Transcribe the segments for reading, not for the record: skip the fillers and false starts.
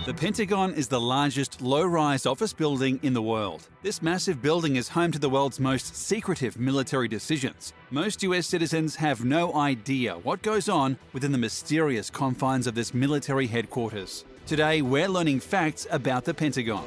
The Pentagon is the largest low-rise office building in the world. This massive building is home to the world's most secretive military decisions. Most US citizens have no idea what goes on within the mysterious confines of this military headquarters. Today, we're learning facts about the Pentagon.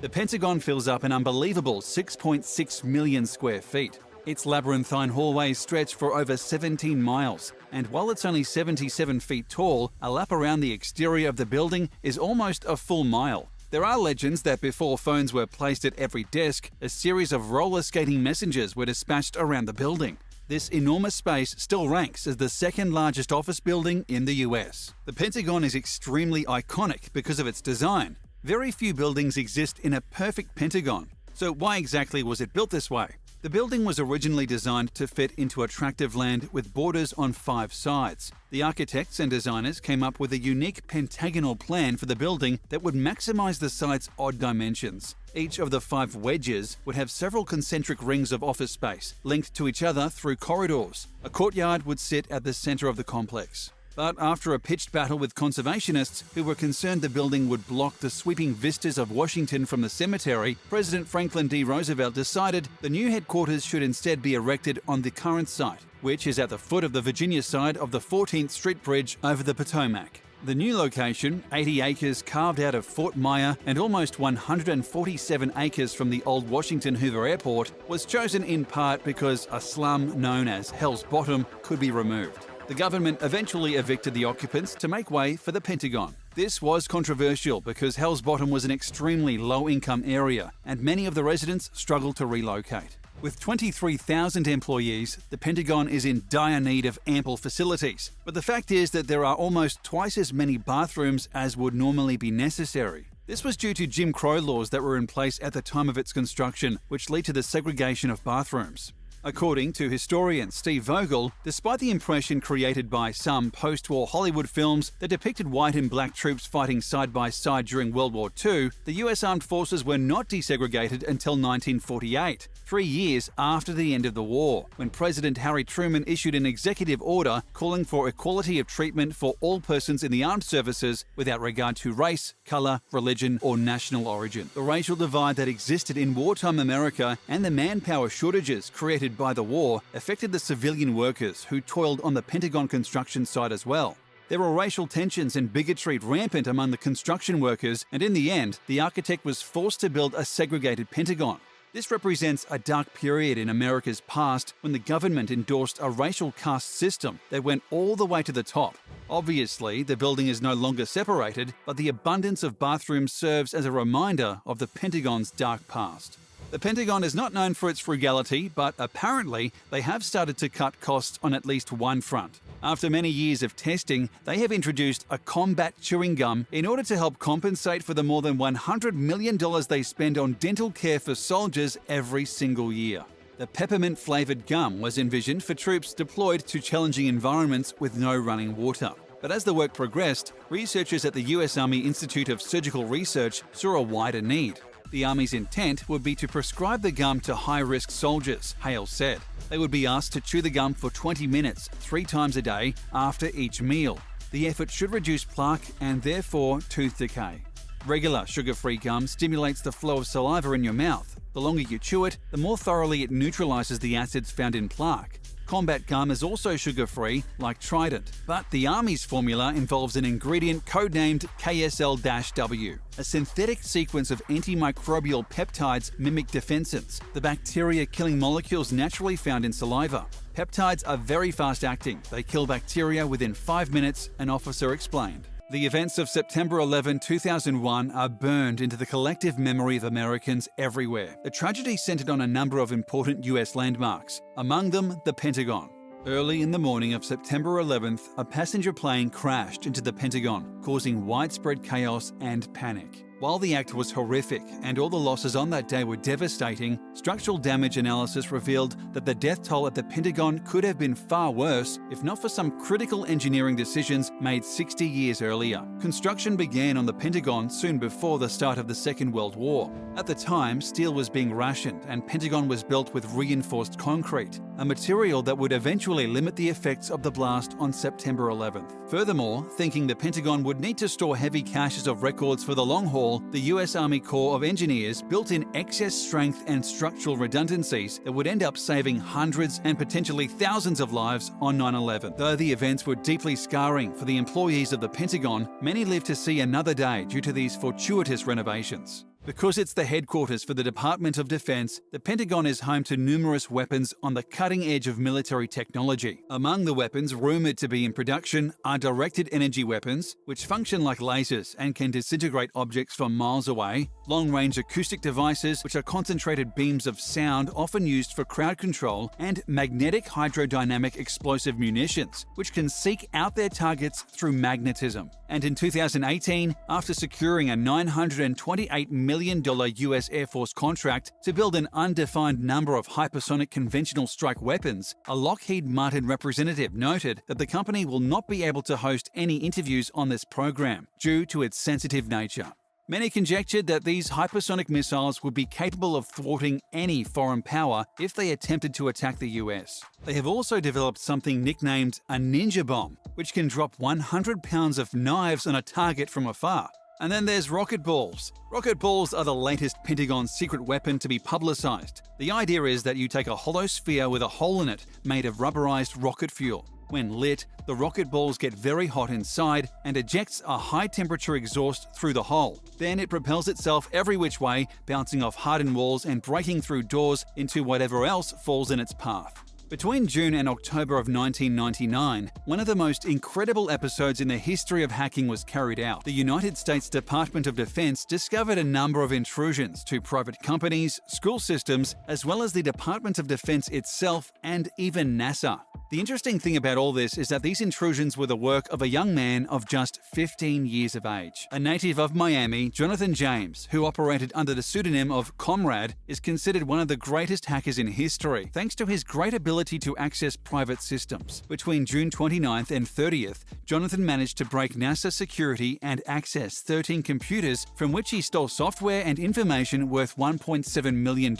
The Pentagon fills up an unbelievable 6.6 million square feet. Its labyrinthine hallways stretch for over 17 miles, and while it's only 77 feet tall, a lap around the exterior of the building is almost a full mile. There are legends that before phones were placed at every desk, a series of roller skating messengers were dispatched around the building. This enormous space still ranks as the second largest office building in the US. The Pentagon is extremely iconic because of its design. Very few buildings exist in a perfect pentagon. So why exactly was it built this way? The building was originally designed to fit into a tract of land with borders on 5 sides. The architects and designers came up with a unique pentagonal plan for the building that would maximize the site's odd dimensions. Each of the 5 wedges would have several concentric rings of office space, linked to each other through corridors. A courtyard would sit at the center of the complex. But after a pitched battle with conservationists who were concerned the building would block the sweeping vistas of Washington from the cemetery, President Franklin D. Roosevelt decided the new headquarters should instead be erected on the current site, which is at the foot of the Virginia side of the 14th Street Bridge over the Potomac. The new location, 80 acres carved out of Fort Myer and almost 147 acres from the old Washington Hoover Airport, was chosen in part because a slum known as Hell's Bottom could be removed. The government eventually evicted the occupants to make way for the Pentagon. This was controversial because Hell's Bottom was an extremely low-income area, and many of the residents struggled to relocate. With 23,000 employees, the Pentagon is in dire need of ample facilities. But the fact is that there are almost twice as many bathrooms as would normally be necessary. This was due to Jim Crow laws that were in place at the time of its construction, which lead to the segregation of bathrooms. According to historian Steve Vogel, despite the impression created by some post-war Hollywood films that depicted white and black troops fighting side by side during World War II, the US Armed Forces were not desegregated until 1948, 3 years after the end of the war, when President Harry Truman issued an executive order calling for equality of treatment for all persons in the armed services without regard to race, color, religion, or national origin. The racial divide that existed in wartime America and the manpower shortages created by the war affected the civilian workers who toiled on the Pentagon construction site as well. There were racial tensions and bigotry rampant among the construction workers, and in the end, the architect was forced to build a segregated Pentagon. This represents a dark period in America's past when the government endorsed a racial caste system that went all the way to the top. Obviously, the building is no longer separated, but the abundance of bathrooms serves as a reminder of the Pentagon's dark past. The Pentagon is not known for its frugality, but apparently they have started to cut costs on at least one front. After many years of testing, they have introduced a combat chewing gum in order to help compensate for the more than $100 million they spend on dental care for soldiers every single year. The peppermint-flavored gum was envisioned for troops deployed to challenging environments with no running water. But as the work progressed, researchers at the US Army Institute of Surgical Research saw a wider need. The Army's intent would be to prescribe the gum to high-risk soldiers, Hale said. They would be asked to chew the gum for 20 minutes, 3 times a day, after each meal. The effort should reduce plaque and therefore tooth decay. Regular sugar-free gum stimulates the flow of saliva in your mouth. The longer you chew it, the more thoroughly it neutralizes the acids found in plaque. Combat gum is also sugar-free, like Trident, but the Army's formula involves an ingredient codenamed KSL-W. A synthetic sequence of antimicrobial peptides mimic defensins, the bacteria-killing molecules naturally found in saliva. Peptides are very fast-acting. They kill bacteria within 5 minutes, an officer explained. The events of September 11, 2001 are burned into the collective memory of Americans everywhere. The tragedy centered on a number of important US landmarks, among them the Pentagon. Early in the morning of September 11th, a passenger plane crashed into the Pentagon, causing widespread chaos and panic. While the act was horrific and all the losses on that day were devastating, structural damage analysis revealed that the death toll at the Pentagon could have been far worse if not for some critical engineering decisions made 60 years earlier. Construction began on the Pentagon soon before the start of the Second World War. At the time, steel was being rationed and Pentagon was built with reinforced concrete. a material that would eventually limit the effects of the blast on September 11th. Furthermore, thinking the Pentagon would need to store heavy caches of records for the long haul, the US Army Corps of Engineers built in excess strength and structural redundancies that would end up saving hundreds and potentially thousands of lives on 9/11. Though the events were deeply scarring for the employees of the Pentagon, many lived to see another day due to these fortuitous renovations. Because it's the headquarters for the Department of Defense, the Pentagon is home to numerous weapons on the cutting edge of military technology. Among the weapons rumored to be in production are directed energy weapons, which function like lasers and can disintegrate objects from miles away, long-range acoustic devices, which are concentrated beams of sound often used for crowd control, and magnetic hydrodynamic explosive munitions, which can seek out their targets through magnetism. And in 2018, after securing a $928 million US Air Force contract to build an undefined number of hypersonic conventional strike weapons, a Lockheed Martin representative noted that the company will not be able to host any interviews on this program due to its sensitive nature. Many conjectured that these hypersonic missiles would be capable of thwarting any foreign power if they attempted to attack the US. They have also developed something nicknamed a ninja bomb, which can drop 100 pounds of knives on a target from afar. And then there's rocket balls. Rocket balls are the latest Pentagon secret weapon to be publicized. The idea is that you take a hollow sphere with a hole in it made of rubberized rocket fuel. When lit, the rocket balls get very hot inside and ejects a high-temperature exhaust through the hole. Then it propels itself every which way, bouncing off hardened walls and breaking through doors into whatever else falls in its path. Between June and October of 1999, one of the most incredible episodes in the history of hacking was carried out. The United States Department of Defense discovered a number of intrusions to private companies, school systems, as well as the Department of Defense itself and even NASA. The interesting thing about all this is that these intrusions were the work of a young man of just 15 years of age. A native of Miami, Jonathan James, who operated under the pseudonym of Comrade, is considered one of the greatest hackers in history, thanks to his great ability to access private systems. Between June 29th and 30th, Jonathan managed to break NASA security and access 13 computers from which he stole software and information worth $1.7 million,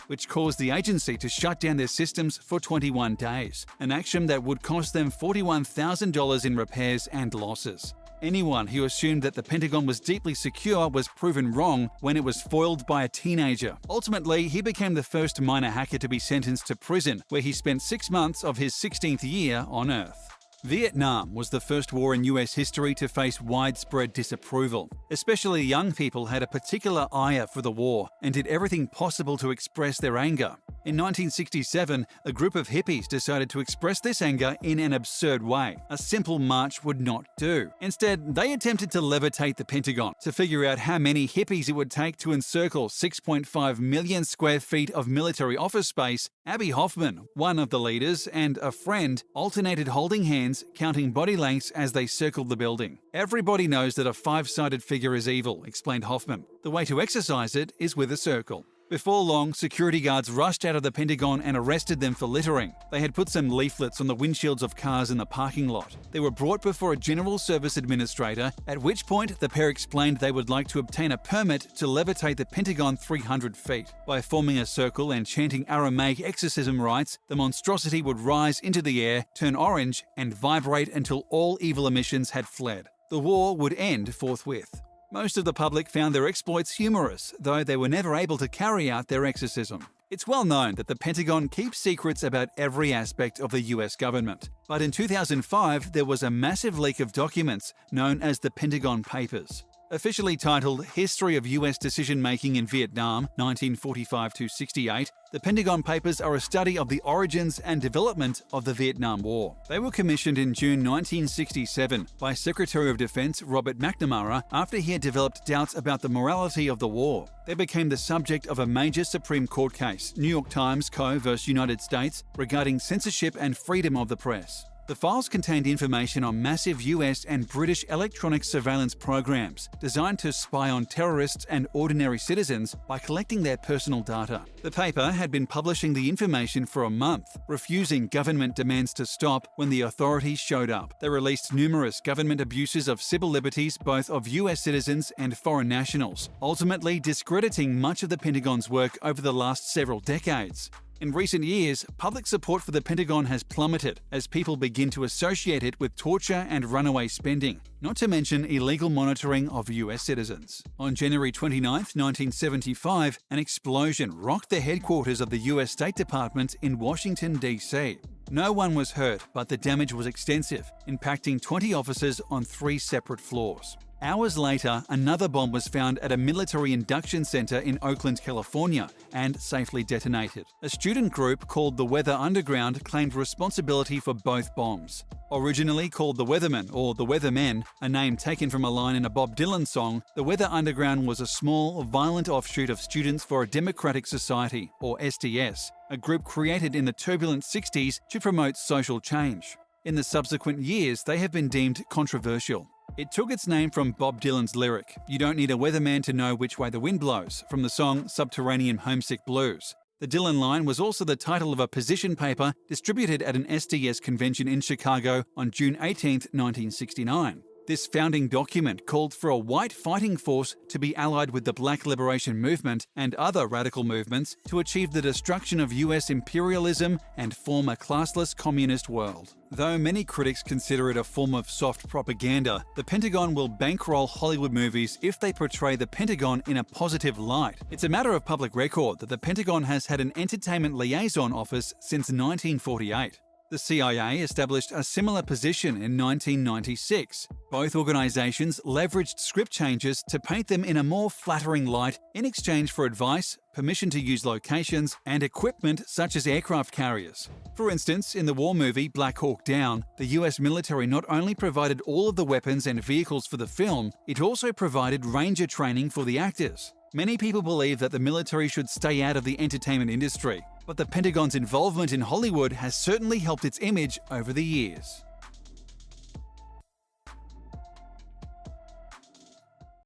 which caused the agency to shut down their systems for 21 days. An action that would cost them $41,000 in repairs and losses. Anyone who assumed that the Pentagon was deeply secure was proven wrong when it was foiled by a teenager. Ultimately, he became the first minor hacker to be sentenced to prison, where he spent 6 months of his 16th year on Earth. Vietnam was the first war in US history to face widespread disapproval. Especially young people had a particular ire for the war and did everything possible to express their anger. In 1967, a group of hippies decided to express this anger in an absurd way. A simple march would not do. Instead, they attempted to levitate the Pentagon to figure out how many hippies it would take to encircle 6.5 million square feet of military office space. Abby Hoffman, one of the leaders, and a friend alternated holding hands, counting body lengths as they circled the building. "Everybody knows that a five-sided figure is evil," explained Hoffman. "The way to exercise it is with a circle." Before long, security guards rushed out of the Pentagon and arrested them for littering. They had put some leaflets on the windshields of cars in the parking lot. They were brought before a General Service Administrator, at which point the pair explained they would like to obtain a permit to levitate the Pentagon 300 feet. By forming a circle and chanting Aramaic exorcism rites, the monstrosity would rise into the air, turn orange, and vibrate until all evil emissions had fled. The war would end forthwith. Most of the public found their exploits humorous, though they were never able to carry out their exorcism. It's well known that the Pentagon keeps secrets about every aspect of the US government. But in 2005, there was a massive leak of documents known as the Pentagon Papers. Officially titled History of US Decision-Making in Vietnam, 1945-68, the Pentagon Papers are a study of the origins and development of the Vietnam War. They were commissioned in June 1967 by Secretary of Defense Robert McNamara after he had developed doubts about the morality of the war. They became the subject of a major Supreme Court case, New York Times Co. vs. United States, regarding censorship and freedom of the press. The files contained information on massive US and British electronic surveillance programs designed to spy on terrorists and ordinary citizens by collecting their personal data. The paper had been publishing the information for a month, refusing government demands to stop when the authorities showed up. They released numerous government abuses of civil liberties, both of US citizens and foreign nationals, ultimately discrediting much of the Pentagon's work over the last several decades. In recent years, public support for the Pentagon has plummeted as people begin to associate it with torture and runaway spending, not to mention illegal monitoring of US citizens. On January 29, 1975, an explosion rocked the headquarters of the US State Department in Washington, D.C. No one was hurt, but the damage was extensive, impacting 20 offices on 3 separate floors. Hours later, another bomb was found at a military induction center in Oakland, California, and safely detonated. A student group called the Weather Underground claimed responsibility for both bombs. Originally called the Weathermen or the Weathermen, a name taken from a line in a Bob Dylan song, the Weather Underground was a small, violent offshoot of Students for a Democratic Society, or SDS, a group created in the turbulent 60s to promote social change. In the subsequent years, they have been deemed controversial. It took its name from Bob Dylan's lyric, "You don't need a weatherman to know which way the wind blows," from the song Subterranean Homesick Blues. The Dylan line was also the title of a position paper distributed at an SDS convention in Chicago on June 18, 1969. This founding document called for a white fighting force to be allied with the Black Liberation Movement and other radical movements to achieve the destruction of US imperialism and form a classless communist world. Though many critics consider it a form of soft propaganda, the Pentagon will bankroll Hollywood movies if they portray the Pentagon in a positive light. It's a matter of public record that the Pentagon has had an entertainment liaison office since 1948. The CIA established a similar position in 1996. Both organizations leveraged script changes to paint them in a more flattering light in exchange for advice, permission to use locations, and equipment such as aircraft carriers. For instance, in the war movie Black Hawk Down, the US military not only provided all of the weapons and vehicles for the film, it also provided ranger training for the actors. Many people believe that the military should stay out of the entertainment industry, but the Pentagon's involvement in Hollywood has certainly helped its image over the years.